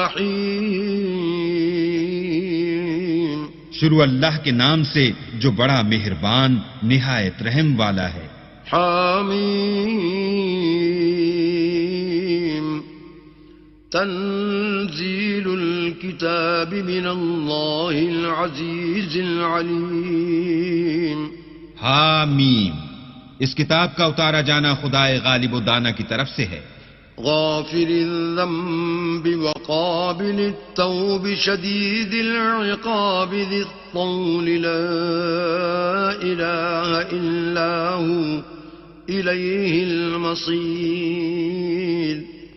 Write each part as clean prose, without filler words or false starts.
الرحيم. شروع اللہ کے نام سے جو بڑا مہربان نہایت رحم والا ہے. حامیم. تنزيل الكتاب من الله العزيز العليم. حامیم. اس کتاب کا اتارا جانا خدائے غالب و دانا کی طرف سے ہے. غافر الذنب وقابل التوب شديد العقاب ذي الطول لا إله إلا هو إليه المصير.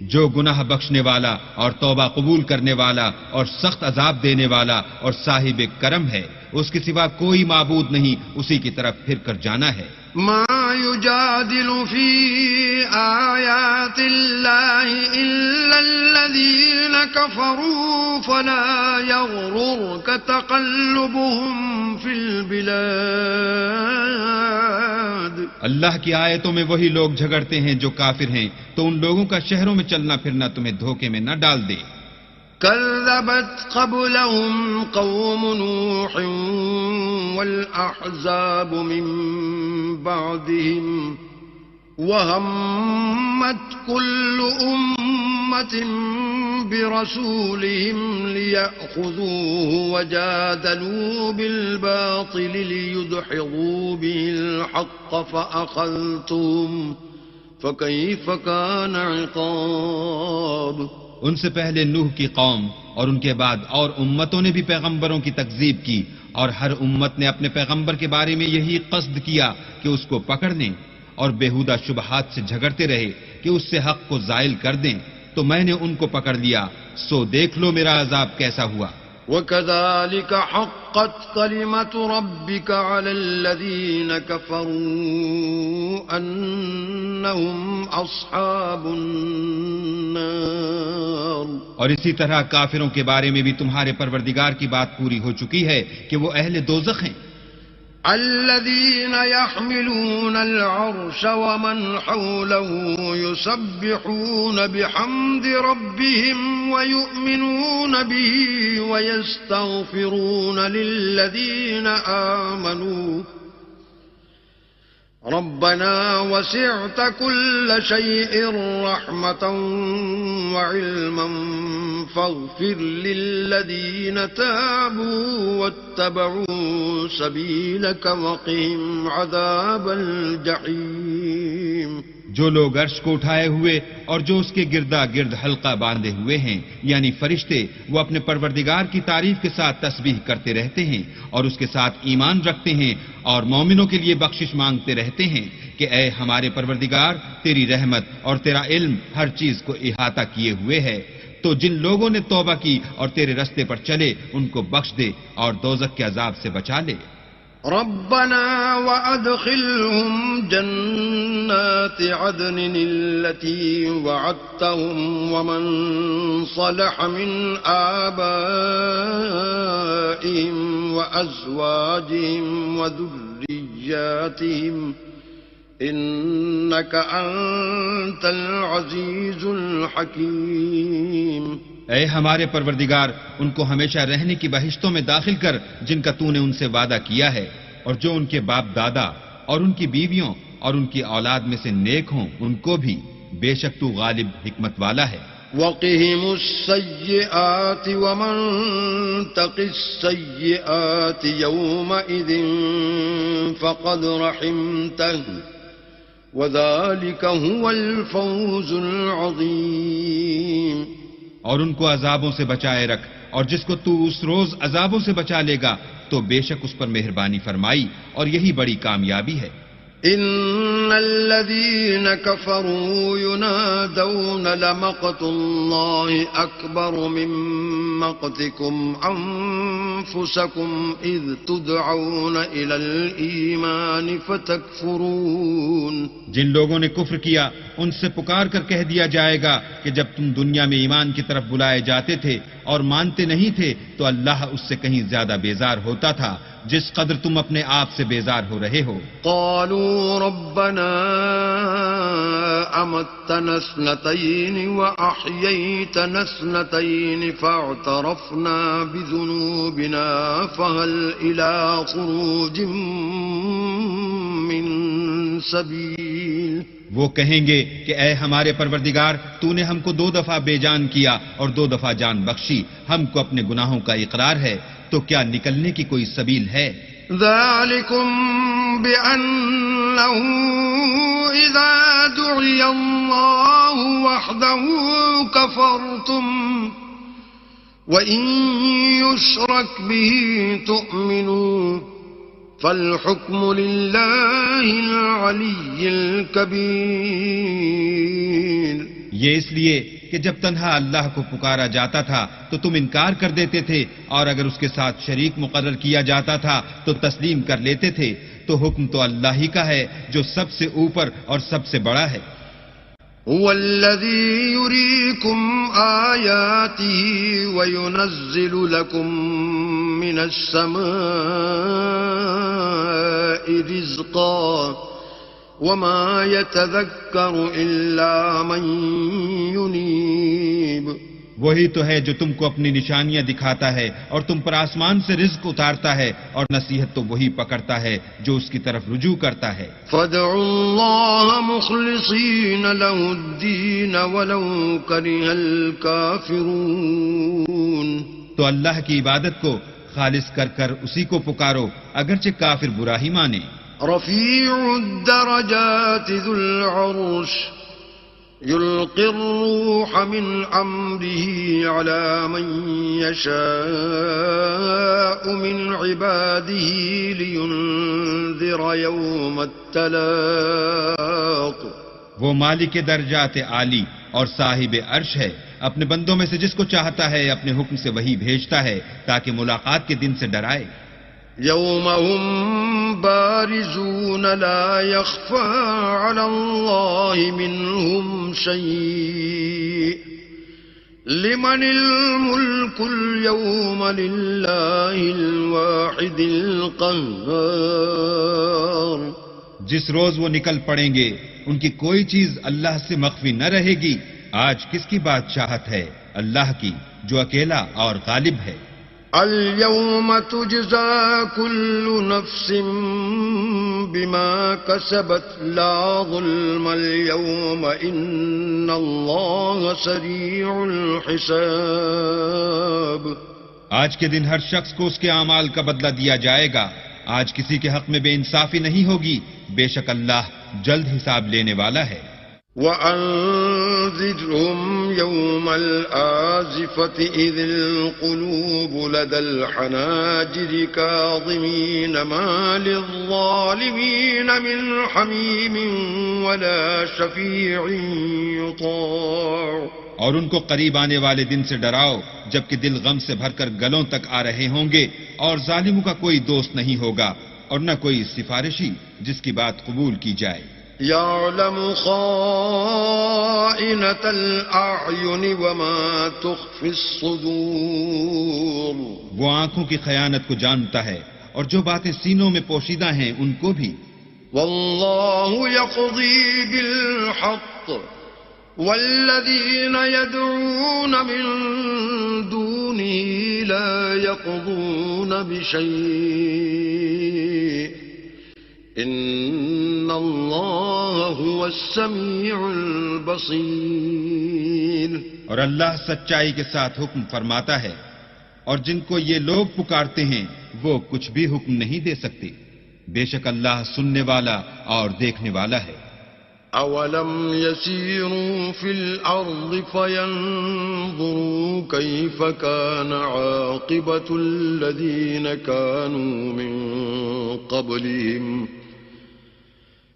جو گناہ بخشنے والا اور توبہ قبول کرنے والا اور سخت عذاب دینے والا اور صاحب کرم ہے، اس کے سوا کوئی معبود نہیں، اسی کی طرف پھر کر جانا ہے. ما يجادل في آيات الله إلا الذين كفروا فلا يغررك تقلبهم في البلاد. اللہ کی آیتوں میں وہی لوگ جھگڑتے ہیں جو کافر ہیں، تو ان لوگوں کا شہروں میں چلنا پھرنا تمہیں دھوکے میں نہ ڈال دے. كذبت قبلهم قوم نوح والأحزاب من بعدهم وهمت كل أمة برسولهم ليأخذوه وجادلوا بالباطل ليدحضوا به الحق فأخذتهم فكيف كان عقاب. ان سے پہلے نوح کی قوم اور ان کے بعد اور امتوں نے بھی پیغمبروں کی تکذیب کی، اور ہر امت نے اپنے پیغمبر کے بارے میں یہی قصد کیا کہ اس کو پکڑ لیں اور بیہودہ شبہات سے جھگڑتے رہے کہ اس سے حق کو زائل کر دیں، تو میں نے ان کو پکڑ لیا، سو دیکھ لو میرا عذاب کیسا ہوا. وَكَذَلِكَ حَقَّتْ كَلِمَةُ رَبِّكَ عَلَى الَّذِينَ كَفَرُوا أَنَّهُمْ أَصْحَابُ النَّارِ. اور اسی طرح کافروں کے بارے میں بھی تمہارے پروردگار کی بات پوری ہو چکی ہے کہ وہ اہل دوزخ ہیں. الذين يحملون العرش ومن حوله يسبحون بحمد ربهم ويؤمنون به ويستغفرون للذين آمنوا ربنا وسعت كل شيء رحمة وعلما فاغفر للذين تابوا واتبعوا سبيلك وقهم عذاب الجحيم. جو لوگ عرش کو اٹھائے ہوئے اور جو اس کے گردا گرد حلقہ باندھے ہوئے ہیں یعنی فرشتے، وہ اپنے پروردگار کی تعریف کے ساتھ تسبیح کرتے رہتے ہیں اور اس کے ساتھ ایمان رکھتے ہیں اور مومنوں کے لیے بخشش مانگتے رہتے ہیں کہ اے ہمارے پروردگار، تیری رحمت اور تیرا علم ہر چیز کو احاطہ کیے ہوئے ہے، تو جن لوگوں نے توبہ کی اور تیرے رستے پر چلے ان کو بخش دے اور دوزخ کے عذاب سے بچا لے. ربنا وأدخلهم جنات عدن التي وعدتهم ومن صلح من آبائهم وأزواجهم وذرياتهم إنك أنت العزيز الحكيم. اے ہمارے پروردگار، ان کو ہمیشہ رہنے کی بہشتوں میں داخل کر جن کا تو نے ان سے وعدہ کیا ہے، اور جو ان کے باپ دادا اور ان کی بیویوں اور ان کی اولاد میں سے نیک ہوں ان کو بھی، بے شک تو غالب حکمت والا ہے. وقهم السيئات ومن تق السيئات يومئذ فقد رحمته وذلك هو الفوز العظيم. اور ان کو عذابوں سے بچائے رکھ، اور جس کو تو اس روز عذابوں سے بچا لے گا تو بے شک اس پر مہربانی فرمائی، اور یہی بڑی کامیابی ہے. ان الذين كفروا ينادون لمقت الله اكبر من مقتكم انفسكم اذ تدعون الى الايمان فتكفرون. جن لوگوں نے کفر کیا ان سے پکار کر کہہ دیا جائے گا کہ جب تم دنیا میں ایمان کی طرف بلائے جاتے تھے اور مانتے نہیں تھے تو اللہ اس سے کہیں زیادہ بیزار ہوتا تھا جس قدر تم اپنے آپ سے بیزار ہو رہے ہو. قالوا ربنا أمتنا اثنتين وأحييتنا اثنتين فاعترفنا بذنوبنا فهل إلى خروج من سبيل. وہ کہیں گے کہ اے ہمارے پروردگار، تو نے ہم کو 2 دفعہ بے جان کیا اور 2 دفعہ جان بخشی، ہم کو اپنے گناہوں کا اقرار ہے، تو کیا نکلنے کی کوئی سبیل ہے؟ ذلكم بأنه إذا دعي الله وحده كفرتم وإن يشرك به تؤمنوا فالحكم لله العلي الكبير. یہ اس لیے کہ جب تنہا اللہ کو پکارا جاتا تھا تو تم انکار کر دیتے تھے، اور اگر اس کے ساتھ شریک مقرر کیا جاتا تھا تو تسلیم کر لیتے تھے، تو حکم تو اللہ ہی کا ہے جو سب سے اوپر اور سب سے بڑا ہے. هو الذي يريكم آياته وينزل لكم من السماء رزقا وما يتذكر إلا من ينيب. وہی تو ہے جو تم کو اپنی نشانیاں دکھاتا ہے اور تم پر آسمان سے رزق اتارتا ہے، اور نصیحت تو وہی پکڑتا ہے جو اس کی طرف رجوع کرتا ہے. فادعوا الله مخلصين له الدين ولو كره الكافرون. تو اللہ کی عبادت کو خالص کر کر اسی کو پکارو اگرچہ کافر برا ہی مانے. رفيع الدرجات ذو العرش يلقي الروح من أمره على من يشاء من عباده لينذر يوم التلاق. وہ مالک درجات عالی اور صاحب عرش ہے، اپنے بندوں میں سے جس کو چاہتا ہے اپنے حکم سے وہی بھیجتا ہے تاکہ ملاقات کے دن سے ڈرائے. يوم هم بارزون لا يخفى على الله منهم شيء لمن الملك اليوم لله الواحد القهار. جس روز وہ نکل پڑیں گے ان کی کوئی چیز اللہ سے مخفی نہ رہے گی. آج کس کی بادشاہت ہے؟ اللہ کی جو اکیلا اور غالب ہے. اليوم تجزى كل نفس بما كسبت لا ظلم اليوم إن الله سريع الحساب. آج کے دن ہر شخص کو اس کے اعمال کا بدلہ دیا جائے گا. آج کسی کے حق میں بے انصافی نہیں ہوگی، بے شک اللہ جلد حساب لینے والا ہے. وأنذرهم يوم الآزفة إذ القلوب لدى الحناجر كاظمين ما للظالمين من حميم ولا شفيع يطاع. اور ان کو قریب آنے والے دن سے ڈراؤ جبکہ دل غم سے بھر کر گلوں تک آ رہے ہوں گے، اور ظالموں کا کوئی دوست نہیں ہوگا اور نہ کوئی سفارشی جس کی بات قبول کی جائے. يعلم خائنة الأعين وما تخفي الصدور. وہ آنکھوں کی خیانت کو جانتا ہے اور جو باتیں سینوں میں پوشیدہ ہیں ان کو بھی. والله يقضي بالحق والذين يدعون من دونه لا يقضون بشيء إن الله هو السميع البصير. اور اللہ سچائی کے ساتھ حکم فرماتا ہے، اور جن کو یہ لوگ پکارتے ہیں وہ کچھ بھی حکم نہیں دے سکتے، بے شک اللہ سننے والا اور دیکھنے والا ہے. أولم يسيروا في الأرض فينظروا كيف كان عاقبة الذين كانوا من قبلهم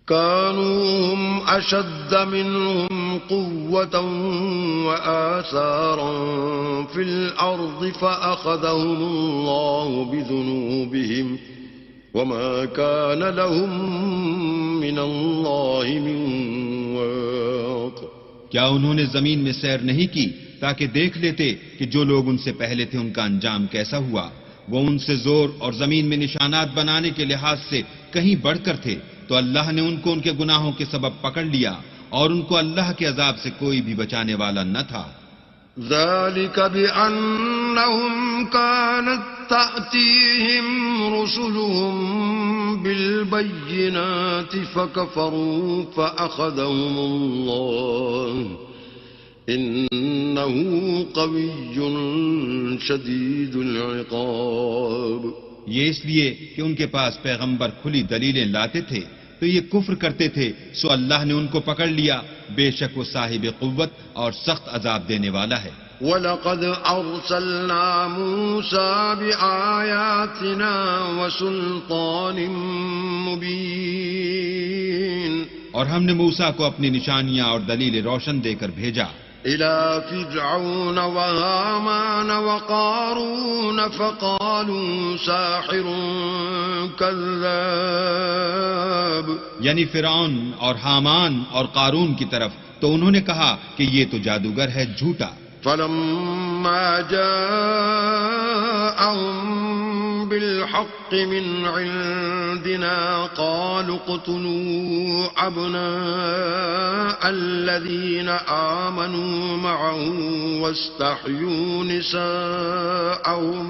كانوا هم أشد منهم قوة وآثارا في الأرض فأخذهم الله بذنوبهم وما كان لهم من الله من واق. کیا انہوں نے زمین میں سیر نہیں کی تاکہ دیکھ لیتے کہ جو لوگ ان سے پہلے تھے ان کا انجام کیسا ہوا؟ وہ ان سے زور اور زمین میں نشانات بنانے کے لحاظ سے کہیں بڑھ کر تھے، تو اللہ نے ان کو ان کے گناہوں کے سبب پکڑ لیا اور ان کو اللہ کے عذاب سے کوئی بھی بچانے والا نہ تھا۔ ذلك بأنهم كانت تأتيهم رسلهم بالبينات فكفروا فأخذهم الله إنه قوي شديد العقاب۔ یہ اس لیے کہ ان کے پاس پیغمبر کھلی دلیلیں لاتے تھے تو یہ کفر کرتے تھے، سو اللہ نے ان کو پکڑ لیا، بے شک وہ صاحب قوت اور سخت عذاب دینے والا ہے۔ وَلَقَدْ أَرْسَلْنَا مُوسَى بِآيَاتِنَا وَسُلْطَانٍ مُبِينٍ، اور ہم نے موسیٰ کو اپنی نشانیاں اور دلیل روشن دے کر بھیجا إِلَى فِرْعَوْنَ وَهَامَانَ وَقَارُونَ فَقَالُوا سَاحِرٌ كَذَّابٌ، یعنی فرعون اور حامان اور قارون کی طرف، تو انہوں نے کہا کہ یہ تو جادوگر ہے، جھوٹا۔ فَلَمَّا جَاءَهُم بِالْحَقِّ مِنْ عِندِنَا قَالُوا اقْتُلُوا أَبْنَاءَ الَّذِينَ آمَنُوا مَعَهُ وَاسْتَحْيُوا نِسَاءَهُمْ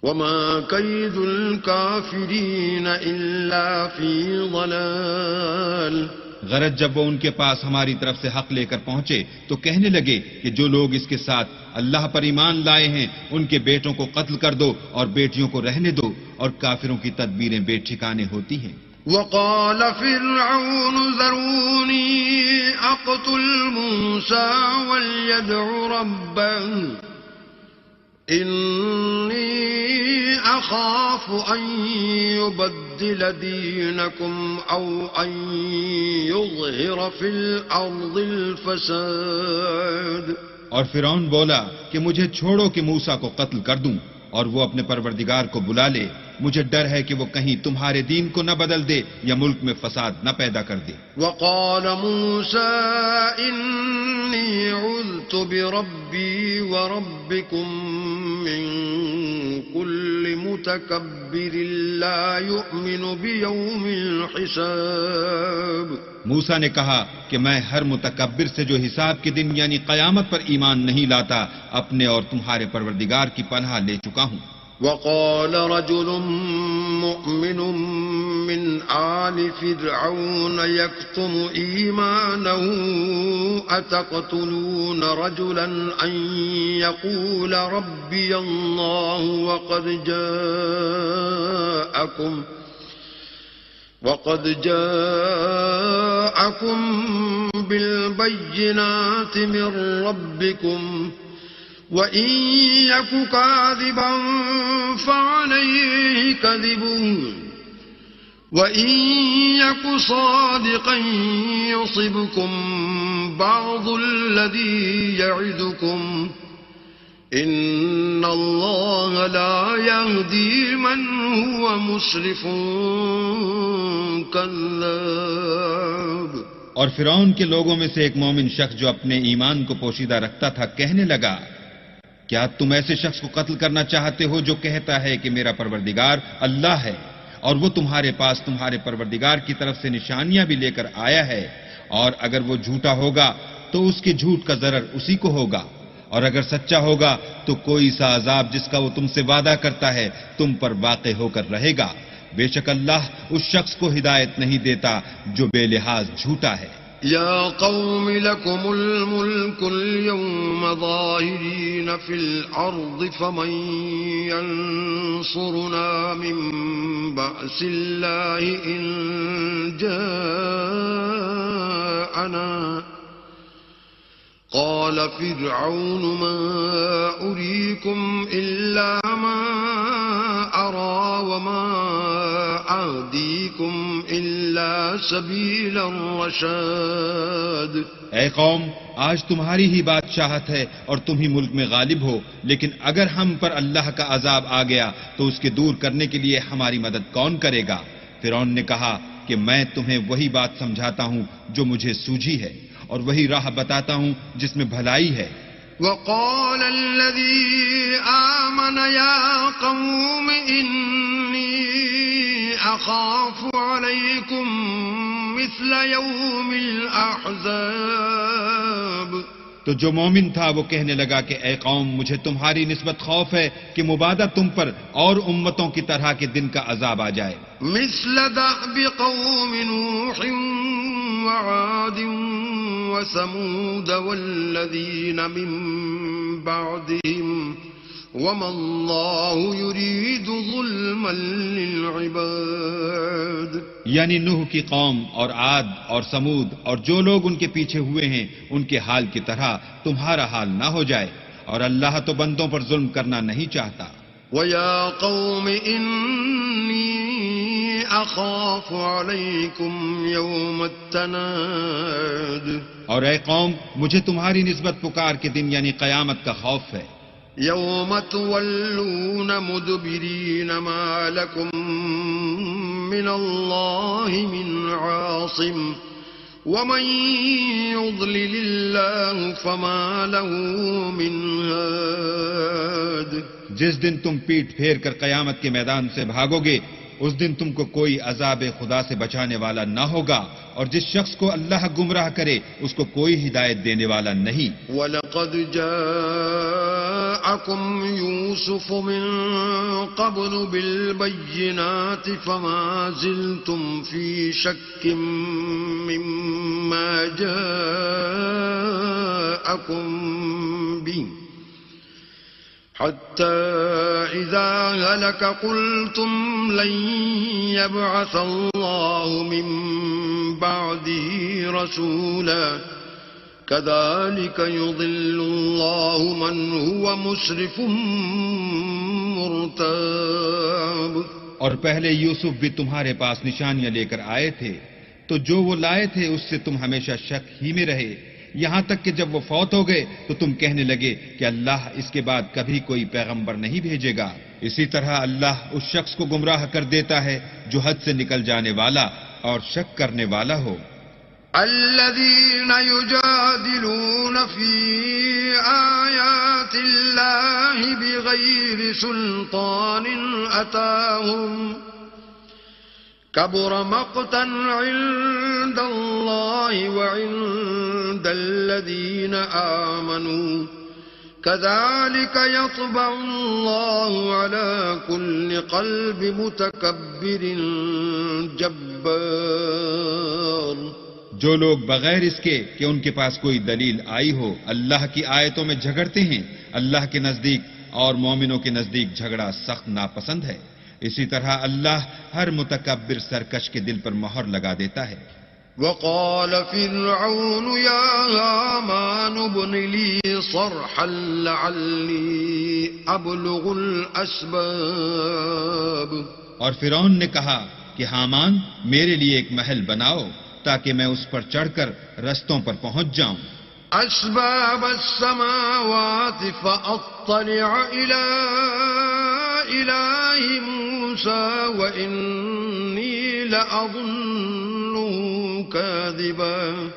وَمَا كَيْدُ الْكَافِرِينَ إِلَّا فِي ضَلَالٍ۔ غرض جب وہ ان کے پاس ہماری طرف سے حق لے کر پہنچے تو کہنے لگے کہ جو لوگ اس کے ساتھ اللہ پر ایمان لائے ہیں ان کے بیٹوں کو قتل کر دو اور بیٹیوں کو رہنے دو، اور کافروں کی تدبیریں بے ٹھکانے ہوتی ہیں۔ وقال فرعون ذروني أقتل موسى وليدع ربه إني أخاف أن يبدل دينكم أو أن يظهر في الأرض الفساد۔ اور فرعون بولا کہ مجھے چھوڑو کہ موسیٰ کو قتل کر دوں اور وہ اپنے پروردگار کو بلا لے، مجھے ڈر ہے کہ وہ کہیں تمہارے دین کو نہ بدل دے یا ملک میں فساد نہ پیدا کر دے۔ وقال موسى إني عذت بربي وربكم من كل متكبر لا يؤمن بيوم الحساب۔ موسیٰ نے کہا کہ میں ہر متکبر سے جو حساب کے دن یعنی قیامت پر ایمان نہیں لاتا اپنے اور تمہارے پروردگار کی پناہ لے چکا ہوں۔ وقال رجل مؤمن من آل فرعون يكتم إيمانه أتقتلون رجلا أن يقول ربي الله وقد جاءكم بالبينات من ربكم وَإِن يَكُ كَاذِبًا فَعَلَيْهِ كَذِبُهُ وَإِن يَكُ صَادِقًا يُصِبْكُم بَعْضُ الَّذِي يَعِدُكُمْ إِنَّ اللَّهَ لَا يَهْدِي مَنْ هُوَ مُسْرِفٌ كَذَّابٌ۔ اور فرعون کے لوگوں میں سے ایک مومن شخص جو اپنے ایمان کو پوشیدہ رکھتا تھا کہنے لگا، کیا تم ایسے شخص کو قتل کرنا چاہتے ہو جو کہتا ہے کہ میرا پروردگار اللہ ہے اور وہ تمہارے پاس تمہارے پروردگار کی طرف سے نشانیاں بھی لے کر آیا ہے، اور اگر وہ جھوٹا ہوگا تو اس کے جھوٹ کا ضرر اسی کو ہوگا، اور اگر سچا ہوگا تو کوئی سا عذاب جس کا وہ تم سے وعدہ کرتا ہے تم پر واقع ہو کر رہے گا۔ بے شک اللہ اس شخص کو ہدایت نہیں دیتا جو بے لحاظ جھوٹا ہے۔ يا قوم لكم الملك اليوم ظاهرين في الأرض فمن ينصرنا من بأس الله إن جاءنا قال فرعون ما أريكم إلا ما أرى وما أهديكم إلا سبيل الرشاد۔ اے قوم، آج تمہاری ہی بادشاہت ہے اور تم ہی ملک میں غالب ہو، لیکن اگر ہم پر اللہ کا عذاب آ گیا تو اس کے دور کرنے کے لیے ہماری مدد کون کرے گا؟ فرعون نے کہا کہ میں تمہیں وہی بات سمجھاتا ہوں جو مجھے سوجھی ہے اور وہی راہ بتاتا ہوں جس میں بھلائی ہے۔ وقال الذي آمن يا قوم إني أخاف عليكم مثل يوم الأحزاب. تو جو مومن تھا وہ کہنے لگا کہ اے قوم مجھے تمہاری نسبت خوف ہے کہ مبادہ تم پر اور امتوں کی طرح کے دن کا عذاب آ جائے. مثل دأب قوم نوح وعاد وثمود والذين من بعدهم وما الله يريد ظلما للعباد. یعنی نوح کی قوم اور عاد اور سمود اور جو لوگ ان کے پیچھے ہوئے ہیں ان کے حال کی طرح تمہارا حال نہ ہو جائے، اور اللہ تو بندوں پر ظلم کرنا نہیں چاہتا. وَيَا قَوْمِ إِنِّي أَخَافُ عَلَيْكُمْ يَوْمَ التَّنَادِ. اور اے قوم مجھے تمہاری نسبت پکار کے دن یعنی قیامت کا خوف ہے. يَوْمَ تُوَلُّونَ مُدْبِرِينَ مَا لَكُمْ مِنَ اللَّهِ مِنْ عَاصِمٍ وَمَنْ يُضْلِلِ اللَّهُ فَمَا لَهُ مِنْ هَادٍ. جس دن تم پیٹ پھیر کر قیامت کے میدان سے بھاگو گے اس دن تم کو کوئی عذاب خدا سے بچانے والا نہ ہوگا، اور جس شخص کو اللہ گمراہ کرے اس کو کوئی ہدایت دینے والا نہیں. وَلَقَدْ جَاءَكُمْ يُوسُفُ مِنْ قَبْلُ بِالْبَيِّنَاتِ فَمَا زِلْتُمْ فِي شَكٍّ مِّمَّا جَاءَكُمْ بِهِ حتى إذا هلك قلتم لن يبعث الله من بعده رسولا كذلك يضل الله من هو مسرف مرتاب. اور پہلے یوسف بھی تمہارے پاس نشانیاں لے کر آئے تھے، تو جو وہ لائے تھے اس سے تم ہمیشہ شک ہی میں رہے، یہاں تک کہ جب وہ فوت ہو گئے تو تم کہنے لگے کہ اللہ اس کے بعد کبھی کوئی پیغمبر نہیں بھیجے گا. اسی طرح اللہ اس شخص کو گمراہ کر دیتا ہے جو حد سے نکل جانے والا اور شک کرنے والا ہو. الذين يجادلون في آيات الله بغير سلطان أتاهم كبر مقتا عند الله وعند الذين آمنوا كذلك يطبع الله على كل قلب متكبر جبار. جو لوگ بغیر اس کے کہ ان کے پاس کوئی دلیل آئی ہو اللہ کی آیتوں میں جھگڑتے ہیں، اللہ کے نزدیک اور مومنوں کے نزدیک جھگڑا سخت ناپسند ہے. اسی طرح اللہ ہر متکبر سرکش کے دل پر مہر لگا دیتا ہے. وقال فرعون يا هامان ابن لي صرحا لعلي أبلغ الأسباب. اور فرعون نے کہا کہ حامان میرے لیے ایک محل بناؤ تاکہ میں اس پر چڑھ کر رستوں پر پہنچ جاؤں. أسباب السماوات فأطلع إلى إله موسى وإني لأظنه كاذبا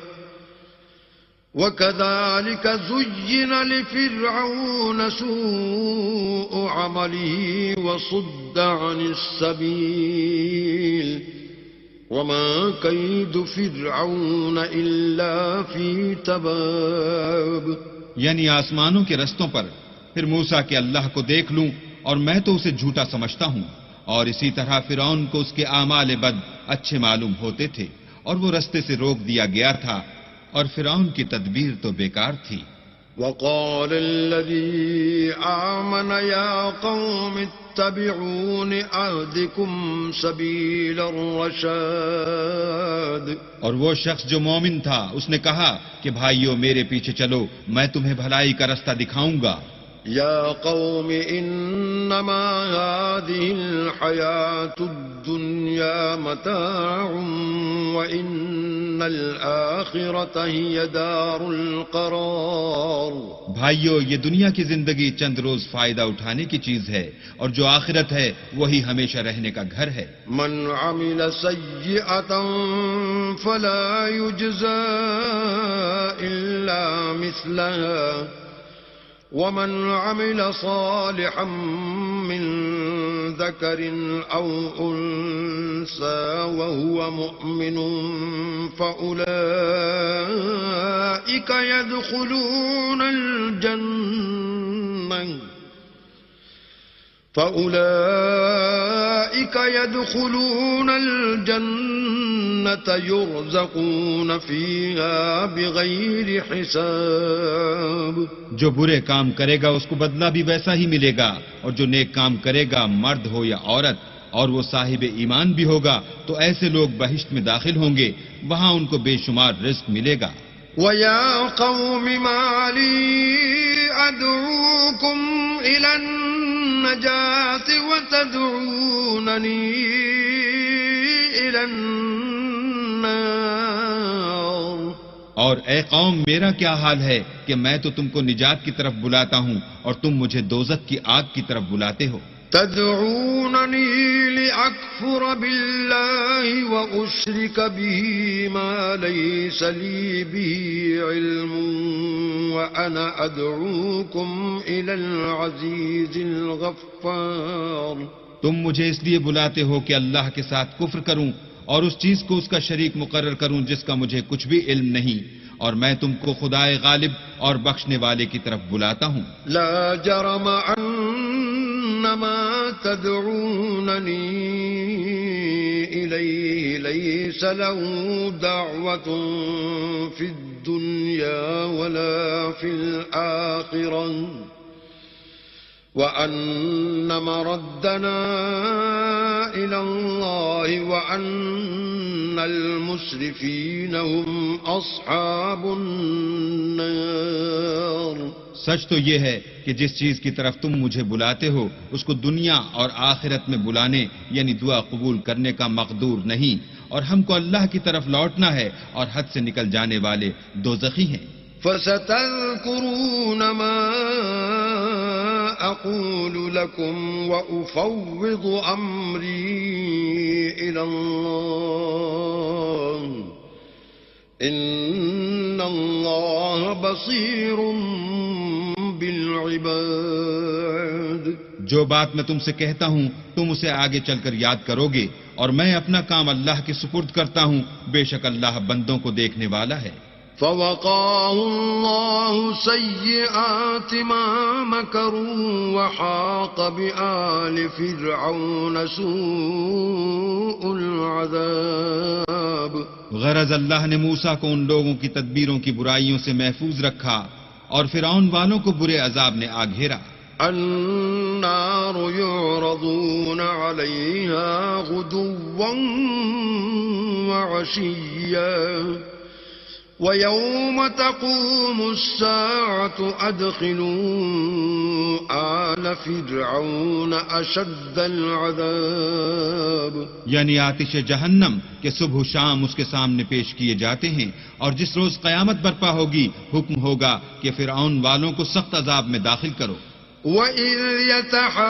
وكذلك زين لفرعون سوء عمله وصد عن السبيل وما كيد فرعون إلا في تباب. یعنی آسمانوں کے رستوں پر پھر موسیٰ کے اللہ کو دیکھ لوں اور میں تو اسے جھوٹا سمجھتا ہوں، اور اسی طرح فرعون کو اس کے اعمال بد اچھے معلوم ہوتے تھے اور وہ رستے سے روک دیا گیا تھا، اور فرعون کی تدبیر تو بیکار تھی. وقال الذي آمن يا قوم اتبعون أهدكم سبيل الرشاد. اور وہ شخص جو مومن تھا اس نے کہا کہ بھائیو میرے پیچھے چلو، میں تمہیں بھلائی کا رستہ دکھاؤں گا. يا قوم إنما هذه الحياة الدنيا متاع وإن الآخرة هي دار القرار. بھائیو یہ دنیا کی زندگی چند روز فائدہ اٹھانے کی چیز ہے، اور جو آخرت ہے وہی ہمیشہ رہنے کا گھر ہے. من عمل سيئة فلا يجزى إلا مثلها ومن عمل صالحا من ذكر أو أنثى وهو مؤمن فأولئك يدخلون الجنة يرزقون فيها بغير حساب. جو برے کام کرے گا اس کو بدلہ بھی ویسا ہی ملے گا، اور جو نیک کام کرے گا مرد ہو یا عورت اور وہ صاحب ایمان بھی ہوگا تو ایسے لوگ بہشت میں داخل ہوں گے، وہاں ان کو بے شمار رزق ملے گا. وَيَا قَوْمِ مَا لِي أَدْعُوكُمْ إِلَى النَّجَاةِ وَتَدْعُونَنِي إِلَى النَّارِ. اور اے قوم میرا کیا حال ہے کہ میں تو تم کو نجات کی طرف بلاتا ہوں اور تم مجھے دوزخ کی آگ کی طرف بلاتے ہو. تدعونني لأكفر بالله وأشرك به ما ليس لي به علم وأنا أدعوكم إلى العزيز الغفار. تم مجھے اس لیے بلاتے ہو کہ اللہ کے ساتھ کفر کروں اور اس چیز کو اس کا شریک مقرر کروں جس کا مجھے کچھ بھی علم نہیں، اور میں تم کو خدائے غالب اور بخشنے والے کی طرف بلاتا ہوں. لا جرم ما تدعونني إليه ليس له دعوة في الدنيا ولا في الآخرة وأن مردنا إلى الله وأن المسرفين هم أصحاب النار. سچ تو یہ ہے کہ جس چیز کی طرف تم مجھے بلاتے ہو اس کو دنیا اور آخرت میں بلانے یعنی دعا قبول کرنے کا مقدور نہیں، اور ہم کو اللہ کی طرف لوٹنا ہے، اور حد سے نکل جانے والے دوزخی ہیں. فَسَتَذْكُرُونَ مَا أَقُولُ لَكُمْ وَأُفَوِّضُ أَمْرِي إِلَى اللَّهِ إِنَّ اللَّهَ بَصِيرٌ بِالْعِبَادِ. جو بات میں تم سے کہتا ہوں تم اسے آگے چل کر یاد کرو گے، اور میں اپنا کام اللہ کے سپرد کرتا ہوں، بے شک اللہ بندوں کو دیکھنے والا ہے. فَوَقَاهُ اللَّهُ سَيِّئَاتِ مَا مَكَرُوا وَحَاقَ بِآلِ فِرْعَوْنَ سُوءُ الْعَذَابِ. غرض اللہ نے موسیٰ کو ان لوگوں کی تدبیروں کی برائیوں سے محفوظ رکھا اور فرعون والوں کو برے عذاب نے آ گھیرا. النار يعرضون عليها غدوا وعشيا ويوم تقوم الساعة أدخلوا آل فرعون أشد العذاب. یعنی آتش جہنم کہ صبح و شام اس کے سامنے پیش کیے جاتے ہیں، اور جس روز قیامت برپا ہوگی حکم ہوگا کہ فرعون والوں کو سخت عذاب میں داخل کرو. وَإِذْ يَتَحَاجُّونَ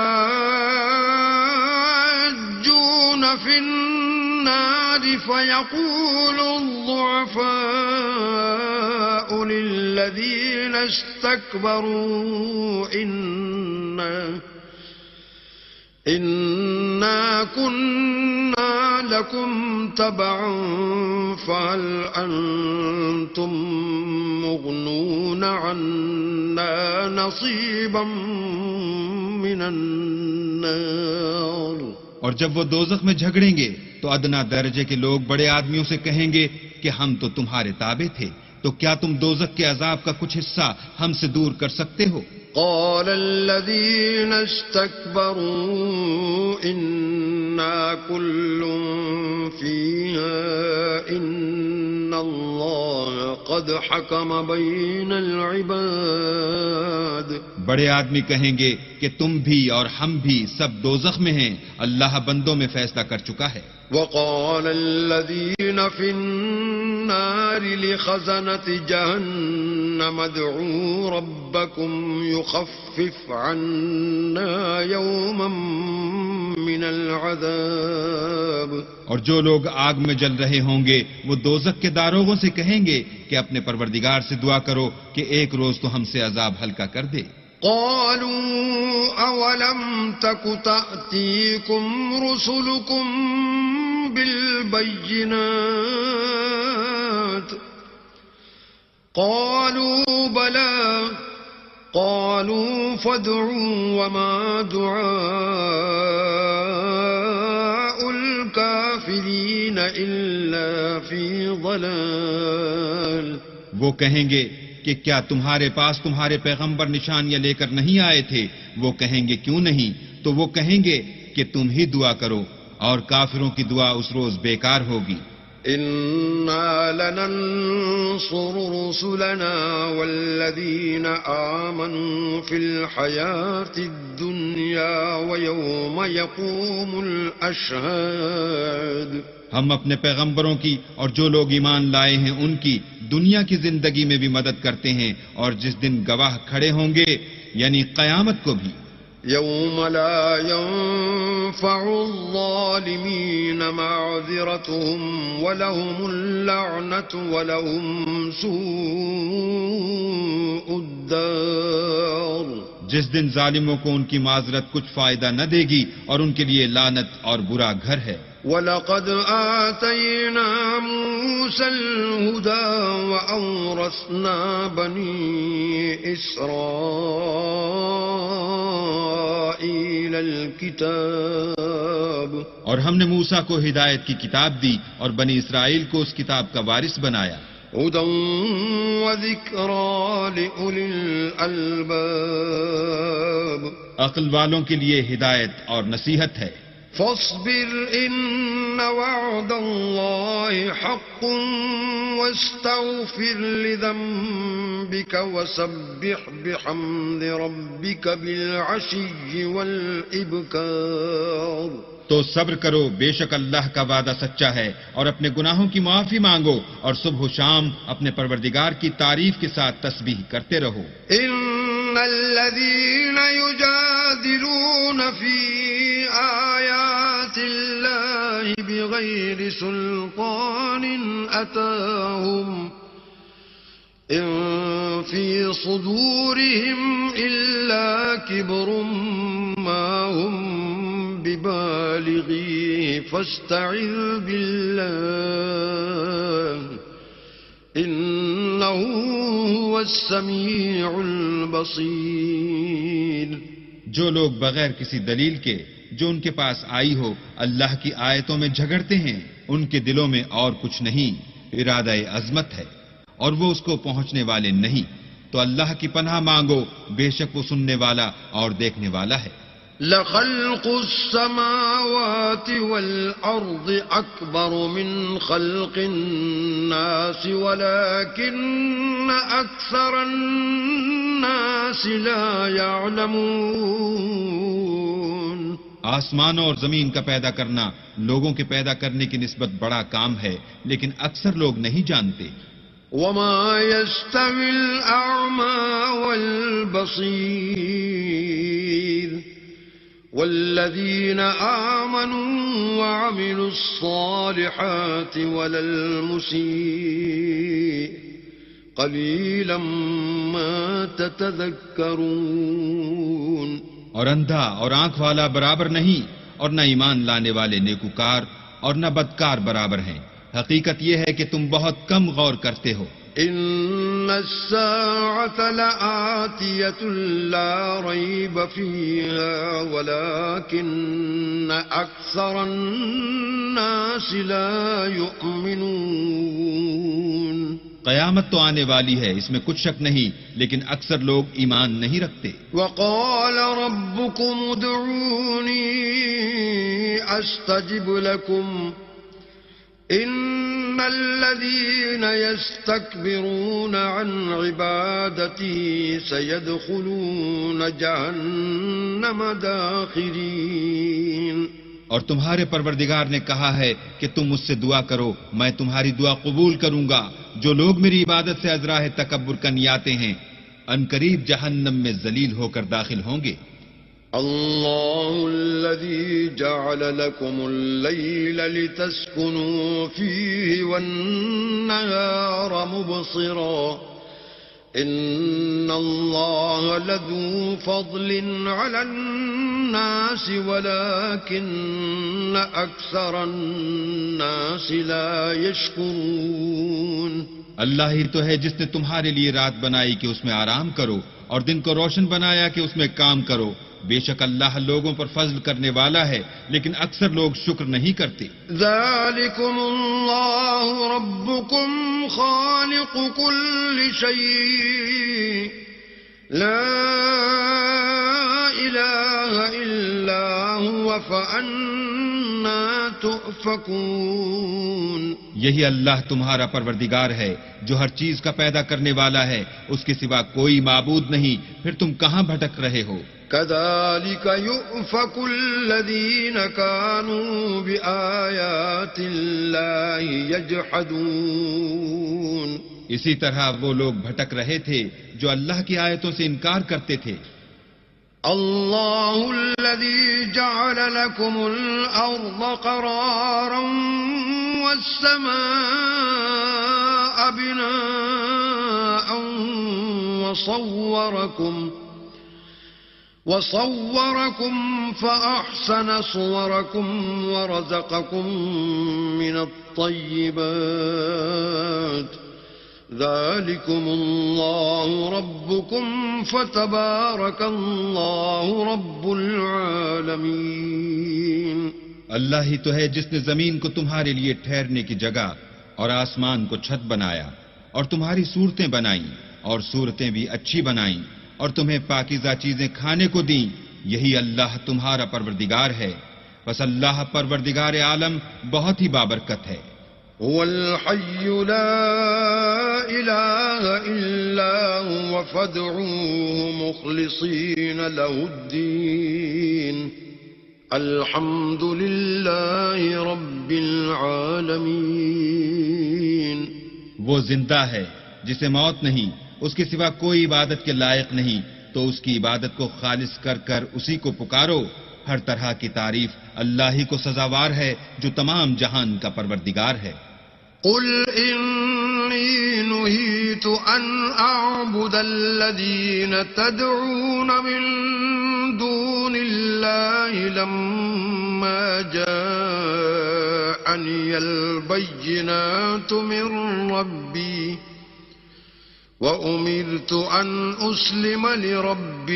فِي النَّارِ فَيَقُولُ الضُّعَفَاءُ لِلَّذِينَ اسْتَكْبَرُوا إِنَّا كُنَّا لَكُمْ تَبَعًا فَهَلْ أَنْتُمْ مُغْنُونَ عَنَّا نَصِيبًا مِنَ النَّارِ. اور جب وہ دوزخ میں جھگڑیں گے تو ادنا درجے کے لوگ بڑے آدمیوں سے کہیں گے کہ ہم تو تمہارے تابع تھے، تو کیا تم دوزخ کے عذاب کا کچھ حصہ ہم سے دور کر سکتے ہو؟ قال الذين استكبروا إنا كل فيها إن الله قد حكم بين العباد. بڑے آدمی کہیں گے کہ تم بھی اور ہم بھی سب دوزخ میں ہیں، اللہ بندوں میں فیصلہ کر چکا ہے. وقال الذين في النار لخزنة جهنم ادعوا ربكم يخفف عنا يوما من العذاب. اور جو لوگ آگ میں جل رہے ہوں گے وہ دوزخ کے داروغوں سے کہیں گے کہ اپنے پروردگار سے دعا کرو کہ ایک روز تو ہم سے عذاب ہلکا کر دے. قالوا أولم تك تأتيكم رسلكم بالبينات قالوا بلى قالوا فادعوا وما دعاء الكافرين إلا في ضلال. وہ کہیں گے کہ کیا تمہارے پاس تمہارے پیغمبر نشانیاں لے کر نہیں آئے تھے؟ وہ کہیں گے کیوں نہیں؟ تو وہ کہیں گے کہ تم ہی دعا کرو اور کافروں کی دعا اس روز بیکار ہوگی. إنا لننصر رسلنا والذين آمنوا في الحياة الدنيا ويوم يقوم الأشهاد. ہم اپنے پیغمبروں کی اور جو لوگ ایمان لائے ہیں ان کی دنیا کی زندگی میں بھی مدد کرتے ہیں اور جس دن گواہ کھڑے ہوں گے یعنی قیامت کو بھی. يوم لا ينفع الظالمين معذرتهم ولهم اللعنة ولهم سوء الدار. جس دن ظالموں کو ان کی معذرت کچھ فائدہ نہ دے گی اور ان کے لیے لعنت اور برا گھر ہے. وَلَقَدْ آتَيْنَا مُوسَى الْهُدَى وَأَوْرَثْنَا بَنِي إِسْرَائِيلَ الْكِتَابَ. اور ہم نے موسیٰ کو ہدایت کی کتاب دی اور بنی اسرائیل کو اس کتاب کا وارث بنایا. هُدًى وَذِكْرَى لِأُولِي الْأَلْبَابِ. عقل والوں کے لیے ہدایت اور نصیحت ہے. فاصبر إن وعد الله حق واستغفر لذنبك وسبح بحمد ربك بالعشي والإبكار. تو صبر کرو، بے شک اللہ کا وعدہ سچا ہے، اور اپنے گناہوں کی معافی مانگو اور صبح و شام اپنے پروردگار کی تعریف کے ساتھ تسبیح کرتے رہو. إن الذين يجادلون في آيات الله بغير سلطان أتاهم إن في صدورهم إلا كبر ما هم ببالغيه فاستعذ بالله إنه هو السميع البصير. جو لوگ بغیر کسی دلیل کے جو ان کے پاس آئی ہو اللہ کی آیتوں میں جھگڑتے ہیں ان کے دلوں میں اور کچھ نہیں، ارادہ عظمت ہے اور وہ اس کو پہنچنے والے نہیں. تو اللہ کی پناہ مانگو، بے شک وہ سننے والا اور دیکھنے والا ہے. لخلق السماوات والأرض أكبر من خلق الناس ولكن أكثر الناس لا يعلمون. آسمانوں اور زمین کا پیدا کرنا لوگوں کے پیدا کرنے کی نسبت بڑا کام ہے، لیکن اکثر لوگ نہیں جانتے. وما يستوي الأعمى والبصير والذين آمنوا وعملوا الصالحات ولا المسيء قليلا ما تتذكرون. اور اندھا اور آنکھ والا برابر نہیں، اور نہ ایمان لانے والے نیکوکار اور نہ بدکار برابر ہیں. حقیقت یہ ہے کہ تم بہت کم غور کرتے ہو. إن الساعة لآتية لا ريب فيها ولكن أكثر الناس لا يؤمنون. قیامت تو آنے والی ہے، اس میں کچھ شک نہیں، لیکن اکثر لوگ ایمان نہیں رکھتے. وقال ربكم ادعوني أستجب لكم إن الذين يستكبرون عن عبادتي سيدخلون جهنم داخرين. اور تمہارے پروردگار نے کہا ہے کہ تم مجھ سے دعا کرو، میں تمہاری دعا قبول کروں گا. جو لوگ میری عبادت سے ازراہ تکبر کنیاتے ہیں عنقریب جہنم میں ذلیل ہو کر داخل ہوں گے. الله الذي جعل لكم الليل لتسكنوا فيه والنهار مبصرا إن الله لذو فضل على الناس ولكن أكثر الناس لا يشكرون. اللہ ہی تو ہے جس نے تمہارے لیے رات بنائی کہ اس میں آرام کرو اور دن کو روشن بنایا کہ اس میں کام کرو. بے شک اللہ لوگوں پر فضل کرنے والا ہے لیکن اکثر لوگ شکر نہیں کرتے. ذالکم اللہ ربکم خالق کل شیء لا الہ الا هو فأنا تؤفکون. یہی اللہ تمہارا پروردگار ہے جو ہر چیز کا پیدا کرنے والا ہے، اس کے سوا کوئی معبود نہیں، پھر تم کہاں بھٹک رہے ہو؟ كذلك يؤفك الذين كانوا بآيات الله يجحدون. اسی طرح وہ لوگ بھٹک رہے تھے جو اللہ کی آیتوں سے انکار کرتے تھے. الله الذي جعل لكم الأرض قرارا والسماء بناء وصوركم فأحسن صوركم ورزقكم من الطيبات. ذلكم الله ربكم فتبارك الله رب العالمين. اللہ ہی تو ہے جس نے زمین کو تمہارے لیے ٹھہرنے کی جگہ اور آسمان کو چھت بنایا اور تمہاری صورتیں بنائیں اور صورتیں بھی اچھی بنائیں اور تمہیں پاکیزہ چیزیں کھانے کو دیں. یہی اللہ تمہارا پروردگار ہے. بس اللہ پروردگار عالم بہت ہی بابرکت ہے. هو الحي لا إله إلا هو فادعوه مخلصين له الدين. الحمد لله رب العالمين. وہ زندہ ہے جسے موت نہیں، اس کے سوا کوئی عبادت کے لائق نہیں، تو اس کی عبادت کو خالص کر کر اسی کو پکارو. ہر طرح کی تعریف اللہ ہی کو سزاوار ہے جو تمام جہان کا پروردگار ہے. قل إني نهيت أن أعبد الذين تدعون من دون الله لما جاءني البينات من ربي وأمرت أن أسلم لرب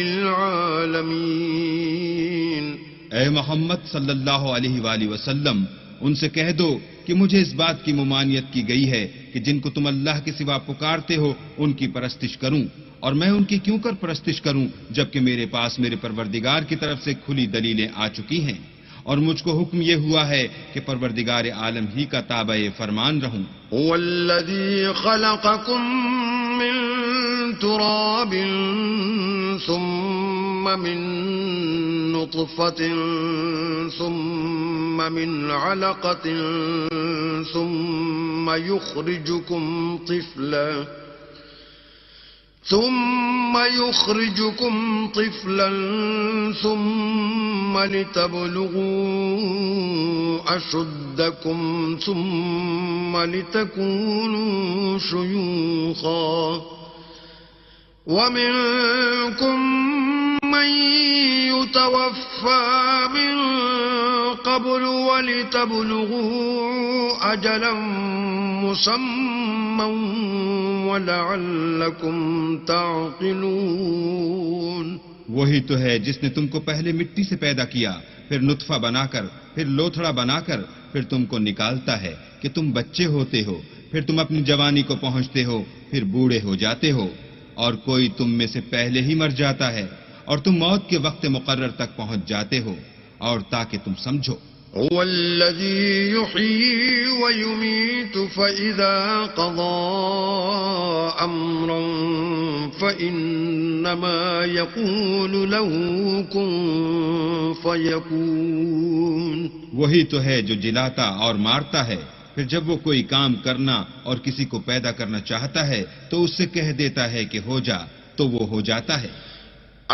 العالمين. اے محمد صلی اللہ علیہ وآلہ وسلم، ان سے کہہ دو کہ مجھے اس بات کی ممانعت کی گئی ہے کہ جن کو تم اللہ کے سوا پکارتے ہو ان کی پرستش کروں، اور میں ان کی کیوں کر پرستش کروں جبکہ میرے پاس میرے پروردگار کی طرف سے کھلی دلیلیں آ چکی ہیں، اور مجھ کو حکم یہ ہوا ہے کہ پروردگار عالم ہی کا تابع فرمان رہوں. هو الذي خلقكم من تراب ثم من نطفة ثم من علقة ثم يخرجكم طفلا ثم لتبلغوا أشدكم ثم لتكونوا شيوخا ومنكم من يتوفى من قبل ولتبلغوا أجلا مسمى وَلَعَلَّكُمْ تَعْقِلُونَ. وہی تو ہے جس نے تم کو پہلے مٹی سے پیدا کیا، پھر نطفہ بنا کر، پھر لوتھڑا بنا کر، پھر تم کو نکالتا ہے کہ تم بچے ہوتے ہو، پھر تم اپنی جوانی کو پہنچتے ہو، پھر بوڑھے ہو جاتے ہو، اور کوئی تم میں سے پہلے ہی مر جاتا ہے اور تم موت کے وقت مقرر تک پہنچ جاتے ہو، اور تاکہ تم سمجھو. هو الذي يحيي ويميت فإذا قضى أمرا فإنما يقول له كن فيكون. وہی تو ہے جو جلاتا اور مارتا ہے، پھر جب وہ کوئی کام کرنا اور کسی کو پیدا کرنا چاہتا ہے تو اس سے کہہ دیتا ہے کہ ہو جا، تو وہ ہو جاتا ہے.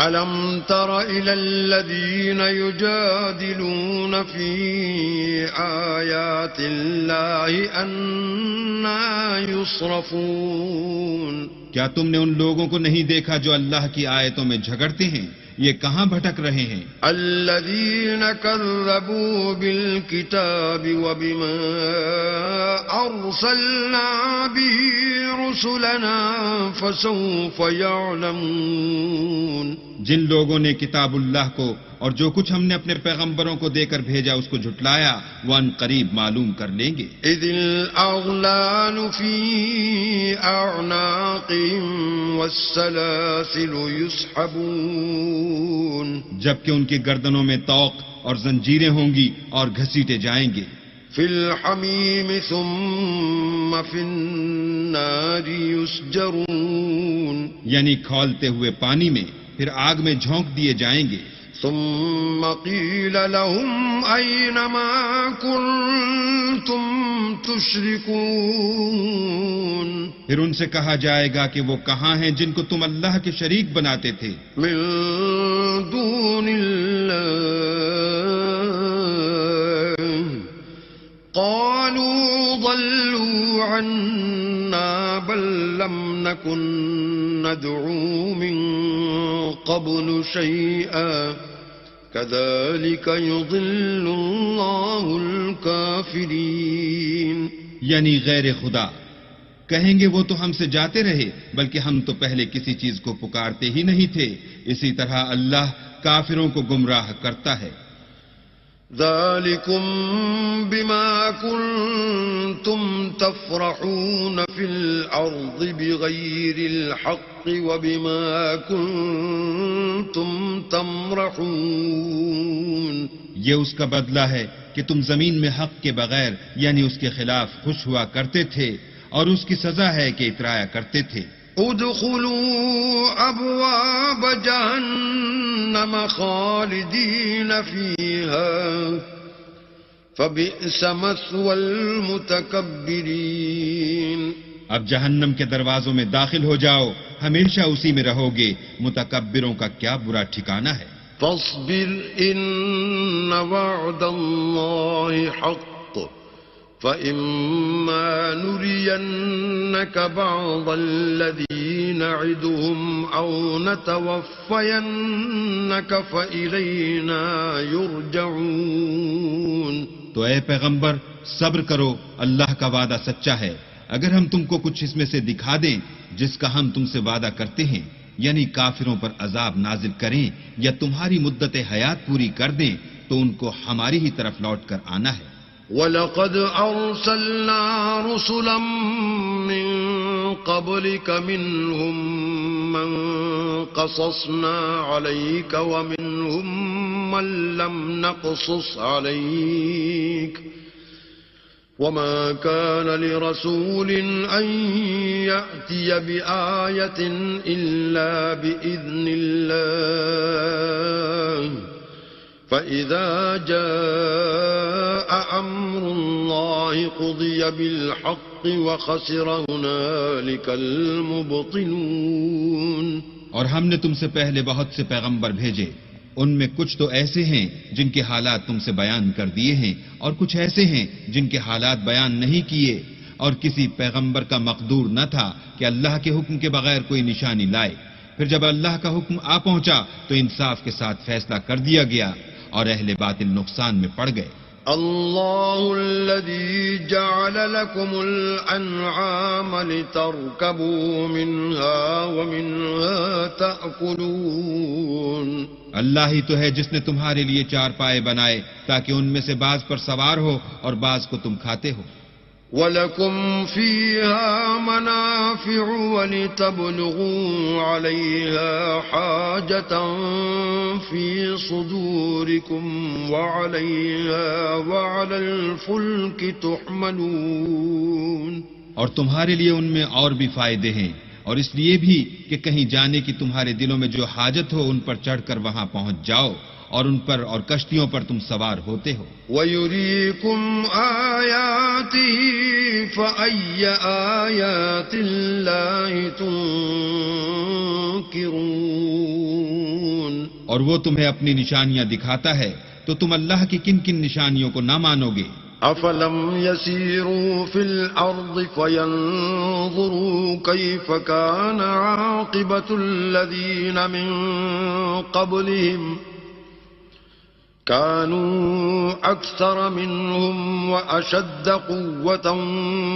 أَلَمْ تَرَ إِلَى الَّذِينَ يُجَادِلُونَ فِي آيَاتِ اللَّهِ أَنَّىٰ يُصْرَفُونَ. کیا تم نے ان لوگوں کو نہیں دیکھا جو اللہ کی آیتوں میں جھگڑتے ہیں؟ یہ کہاں بھٹک رہے ہیں؟ الذين كذبوا بالكتاب وبما أرسلنا به رسلنا فسوف يعلمون. جن لوگوں نے کتاب اللہ کو اور جو کچھ ہم نے اپنے پیغمبروں کو دے کر بھیجا اس کو جھٹلایا، وہ ان قریب معلوم کر لیں گے. اذ الاغلال في اعناقهم والسلاسل يسحبون. جبکہ ان کی گردنوں میں طوق اور زنجیریں ہوں گی اور گھسیٹے جائیں گے. في الحميم ثم في النار يسجرون. یعنی کھولتے ہوئے پانی میں، پھر آگ میں جھونک دیے جائیں گے. ثم قيل لهم أين ما كنتم تشركون. پھر ان سے کہا جائے گا کہ وہ کہاں ہیں جن کو تم اللہ کے شریک بناتے تھے. من دون الله. قالوا ضلوا عنا بل لم نكن ندعو من قبل شيئا كذلك يضل الله الكافرين. یعنی غیر خدا کہیں گے وہ تو ہم سے جاتے رہے، بلکہ ہم تو پہلے کسی چیز کو پکارتے ہی نہیں تھے. اسی طرح اللہ کافروں کو گمراہ کرتا ہے. ذلكم بما كنتم تفرحون في الأرض بغير الحق وبما كنتم تمرحون. یہ اس کا بدلہ ہے کہ تم زمین میں حق کے بغیر یعنی اس کے خلاف خوش ہوا کرتے تھے، اور اس کی سزا ہے کہ اترایا کرتے تھے. ادخلوا ابواب جہنم خالدین فیہا فبئس مثوى المتکبرین. اب جہنم کے دروازوں میں داخل ہو جاؤ، ہمیشہ اسی میں رہو گے. متکبروں کا کیا برا ٹھکانہ ہے. فاصبر ان وعد اللہ حق فإما نرينك بعض الذي نعدهم أو نتوفينك فإلينا يرجعون. تو اے پیغمبر صبر کرو، اللہ کا وعدہ سچا ہے. اگر ہم تم کو کچھ اس میں سے دکھا دیں جس کا ہم تم سے وعدہ کرتے ہیں، یعنی کافروں پر عذاب نازل کریں یا تمہاری مدت حیات پوری کر دیں، تو ان کو ہماری ہی طرف لوٹ کر آنا ہے. وَلَقَدْ أَرْسَلْنَا رُسُلًا مِّن قَبْلِكَ مِنْهُمْ مَنْ قَصَصْنَا عَلَيْكَ وَمِنْهُمْ مَنْ لَمْ نَقْصُصْ عَلَيْكَ وَمَا كَانَ لِرَسُولٍ أَنْ يَأْتِيَ بِآيَةٍ إِلَّا بِإِذْنِ اللَّهِ فَإِذَا جَاءَ أَمْرُ اللَّهِ قُضِيَ بِالْحَقِّ وَخَسِرَ هُنَالِكَ الْمُبْطِلُونَ. اور ہم نے تم سے پہلے بہت سے پیغمبر بھیجے، ان میں کچھ تو ایسے ہیں جن کے حالات تم سے بیان کر دیے ہیں، اور کچھ ایسے ہیں جن کے حالات بیان نہیں کیے. اور کسی پیغمبر کا مقدور نہ تھا کہ اللہ کے حکم کے بغیر کوئی نشانی لائے. پھر جب اللہ کا حکم آ پہنچا تو انصاف کے ساتھ فیصلہ کر دیا گیا، اور اہل باطل نقصان میں پڑ گئے. اللہ الذي جعل لكم الانعام لتركبوا منها ومنها تأكلون. اللہ ہی تو ہے جس نے تمہارے لیے چار پائے بنائے تاکہ ان میں سے بعض پر سوار ہو اور بعض کو تم کھاتے ہو. وَلَكُمْ فِيهَا مَنَافِعُ وَلِتَبْلُغُوا عَلَيْهَا حَاجَةً فِي صُدُورِكُمْ وَعَلَيْهَا وَعَلَى الْفُلْكِ تُحْمَلُونَ. اور تمہارے لیے ان میں اور بھی فائدے ہیں، اور اس لیے بھی کہ کہیں جانے کی تمہارے دلوں میں جو حاجت ہو ان پر چڑھ کر وہاں پہنچ جاؤ، اور ان پر اور کشتیوں پر تم سوار ہوتے ہو. وَيُرِيكُمْ آيَاتِهِ فَأَيَّ آيَاتِ اللَّهِ تُنْكِرُونَ. اور وہ تمہیں اپنی نشانیاں دکھاتا ہے تو تم اللہ کی کن کن نشانیوں کو نہ مانو گے. أفلم يسيروا في الأرض فينظروا كيف كان عاقبة الذين من قبلهم كانوا أكثر منهم وأشد قوة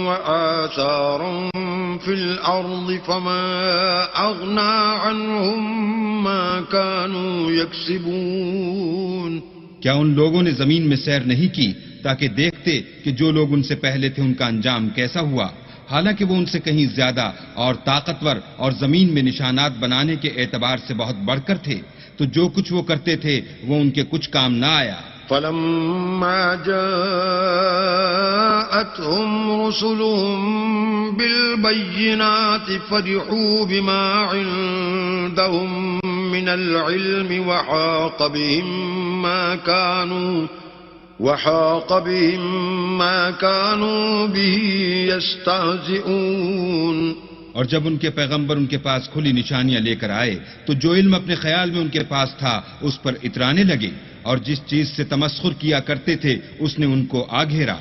وآثارا في الأرض فما أغنى عنهم ما كانوا يكسبون. کیا ان لوگوں نے زمین میں سیر نہیں کی تاکہ دیکھتے کہ جو لوگ ان سے پہلے تھے ان کا انجام کیسا ہوا، حالانکہ وہ ان سے کہیں زیادہ اور طاقتور اور زمین میں نشانات بنانے کے اعتبار سے بہت بڑھ کر تھے، تو جو کچھ وہ کرتے تھے وہ ان کے کچھ کام نہ آیا. فلما جاءتهم رسلهم بالبينات فرحوا بما عندهم من العلم وحاق بهم ما كانوا به يستهزئون. اور جب ان کے پیغمبر ان کے پاس کھلی نشانیاں لے کر آئے تو جو علم اپنے خیال میں ان کے پاس تھا اس پر اترانے لگے، اور جس چیز سے تمسخر کیا کرتے تھے اس نے ان کو آ گھیرا.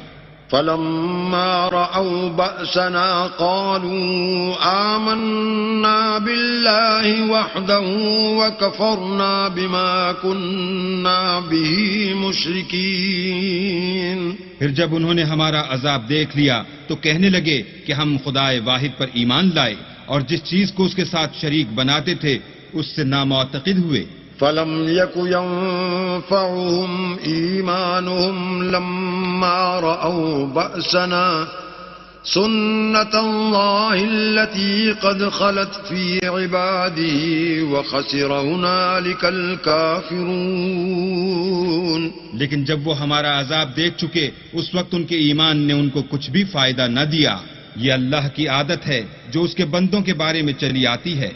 فلما رأوا بأسنا قالوا آمنا بالله وحده وكفرنا بما كنا به مشركين. پھر جب انہوں نے ہمارا عذاب دیکھ لیا تو کہنے لگے کہ ہم خدائے واحد پر ایمان لائے اور جس چیز کو اس کے ساتھ شریک بناتے تھے اس سے نامعتقد ہوئے. فلم يك ينفعهم إيمانهم لما رأوا بأسنا سنة الله التي قد خلت في عباده وخسر هنالك الكافرون. لیکن جب وہ ہمارا عذاب دیکھ چکے اس وقت ان کے ایمان نے ان کو کچھ بھی فائدہ نہ دیا. یہ اللہ کی عادت ہے جو اس کے بندوں کے بارے میں چلی آتی ہے،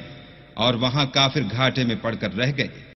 اور وہاں کافر گھاٹے میں پڑ کر رہ گئے.